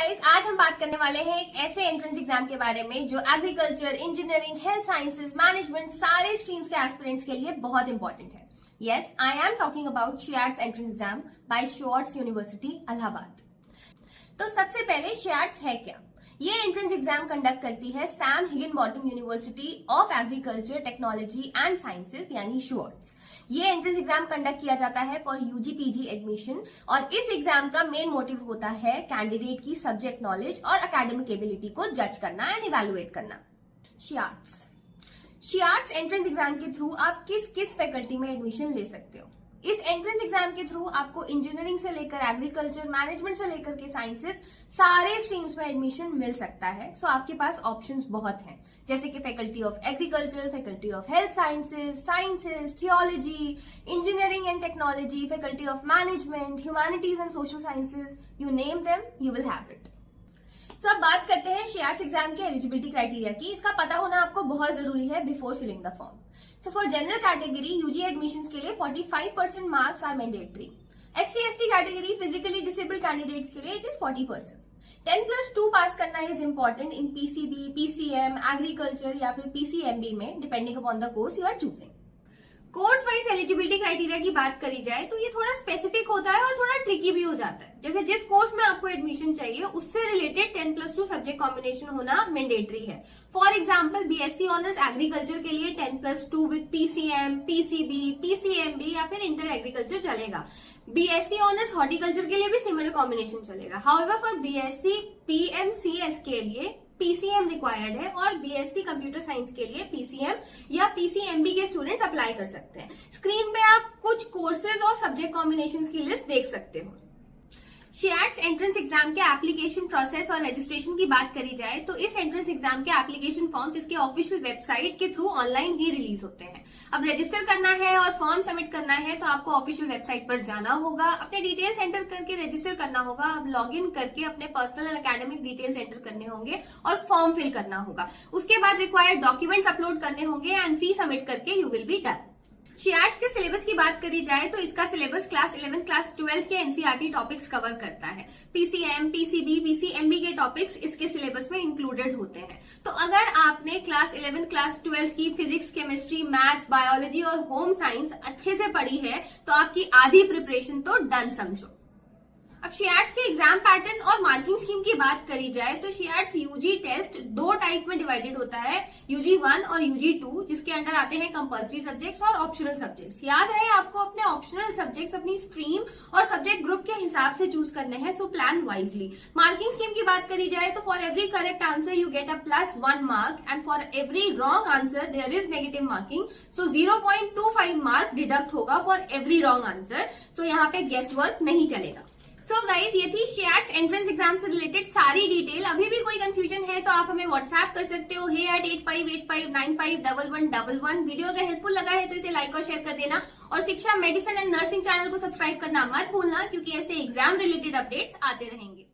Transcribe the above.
Guys, आज हम बात करने वाले हैं एक ऐसे एंट्रेंस एग्जाम के बारे में जो agriculture, engineering, health sciences, management सारे स्ट्रीम्स के एस्पिरेंट्स के लिए बहुत इंपॉर्टेंट है। Yes, I am talking about SHIATS entrance exam by SHIATS university Allahabad. तो सबसे पहले शियार्ट्स है क्या? ये एंट्रेंस एग्जाम कंडक्ट करती है Sam Higginbottom university of agriculture, technology and sciences यानी श्योर्ट्स। ये एंट्रेंस एग्जाम कंडक्ट किया जाता है फॉर यूजी पीजी एडमिशन और इस एग्जाम का मेन मोटिव होता है कैंडिडेट की सब्जेक्ट नॉलेज और एकेडमिक एबिलिटी को जज करना एंड इवेलुएट करना। शियार्ट्स एंट्रेंस एग्जाम के थ्रू आप किस किस फैकल्टी में एडमिशन ले सकते हो। इस एंट्रेंस एग्जाम के थ्रू आपको इंजीनियरिंग से लेकर एग्रीकल्चर, मैनेजमेंट से लेकर के साइंसेज सारे स्ट्रीम्स में एडमिशन मिल सकता है। सो आपके पास ऑप्शंस बहुत हैं, जैसे कि faculty of agriculture, faculty of health sciences, theology, engineering and technology, faculty of management, humanities and social sciences, you name them, you will have it. तो अब बात करते हैं शियार्ट्स एग्जाम के एलिजिबिलिटी क्राइटेरिया की। इसका पता होना आपको बहुत जरूरी है before filling the form. So for general category UG admissions के लिए 45% marks are mandatory. SC ST category, physically disabled candidates के लिए इट इज 40%। 10+2 पास करना is important in PCB, PCM, agriculture या फिर पीसीएमबी में, depending upon the course you are choosing. Course wise eligibility criteria की बात करी जाए तो ये थोड़ा स्पेसिफिक होता है और थोड़ा ट्रिकी भी हो जाता है। जैसे जिस कोर्स में आपको एडमिशन चाहिए उससे रिलेटेड 10+2 सब्जेक्ट कॉम्बिनेशन होना मैंडेटरी है। For example BSc honours agriculture के लिए 10+2 विद पीसीएम, पीसीबी, पीसीएमबी या फिर इंटर एग्रीकल्चर चलेगा। बीएससी ऑनर्स हॉर्टिकल्चर के लिए भी सिमिलर कॉम्बिनेशन चलेगा। हाउएवर फॉर बीएससी पीएमसीएस के लिए पीसीएम रिक्वायर्ड है और बीएससी कंप्यूटर साइंस के लिए पीसीएम या पीसीएमबी के स्टूडेंट्स अप्लाई कर सकते हैं। स्क्रीन पे आप कुछ कोर्सेज और सब्जेक्ट कॉम्बिनेशंस की लिस्ट देख सकते हो। शियार्ट्स एंट्रेंस एग्जाम के एप्लीकेशन प्रोसेस और रजिस्ट्रेशन की बात करी जाए तो इस एंट्रेंस एग्जाम के एप्लीकेशन फॉर्म्स इसके ऑफिशियल वेबसाइट के थ्रू ऑनलाइन ही रिलीज होते हैं। अब रजिस्टर करना है और फॉर्म सबमिट करना है तो आपको ऑफिशियल वेबसाइट पर जाना होगा, अपने डिटेल्स एंटर करके रजिस्टर करना होगा। अब लॉग इन करके अपने पर्सनल और एकेडमिक डिटेल्स एंटर करने होंगे और फॉर्म फिल करना होगा। उसके बाद रिक्वायर्ड डॉक्यूमेंट्स अपलोड करने होंगे एंड फी सबमिट करके यू विल बी डन। शियार्ट्स के सिलेबस की बात करी जाए तो इसका सिलेबस क्लास 11, क्लास 12 के एनसीईआरटी टॉपिक्स कवर करता है। पीसीएम, पीसीबी, पीसीएमबी के टॉपिक्स इसके सिलेबस में इंक्लूडेड होते हैं। तो अगर आपने क्लास 11, क्लास 12 की फिजिक्स, केमिस्ट्री, मैथ्स, बायोलॉजी और होम साइंस अच्छे से पढ़ी है तो आपकी आधी प्रिपरेशन तो डन समझो। अब शियार्ट्स के एग्जाम पैटर्न और मार्किंग स्कीम की बात करी जाए तो शियार्ट्स यूजी टेस्ट 2 टाइप में डिवाइडेड होता है, यूजी 1 और यूजी 2, जिसके अंडर आते हैं कंपल्सरी सब्जेक्ट्स और ऑप्शनल सब्जेक्ट्स। याद रहे आपको अपने ऑप्शनल सब्जेक्ट्स अपनी स्ट्रीम और सब्जेक्ट ग्रुप के हिसाब से चूज करने हैं, so plan wisely. Marking scheme की बात करी जाए तो for every correct answer you get a +1 mark and for every wrong answer there is negative marking, so 0.25 mark deduct होगा for every wrong answer. So यहाँ पे गेस वर्क नहीं चलेगा। सो गाइज, ये थी शियार्ट्स एंट्रेंस एग्जाम से related सारी detail. अभी भी कोई कंफ्यूजन है तो आप हमें व्हाट्सएप कर सकते हो hey@8585951111। वीडियो अगर हेल्पफुल लगा है तो इसे लाइक और शेयर कर देना और शिक्षा, मेडिसिन एंड नर्सिंग चैनल को सब्सक्राइब करना मत भूलना, क्योंकि ऐसे एग्जाम रिलेटेड अपडेट्स आते रहेंगे।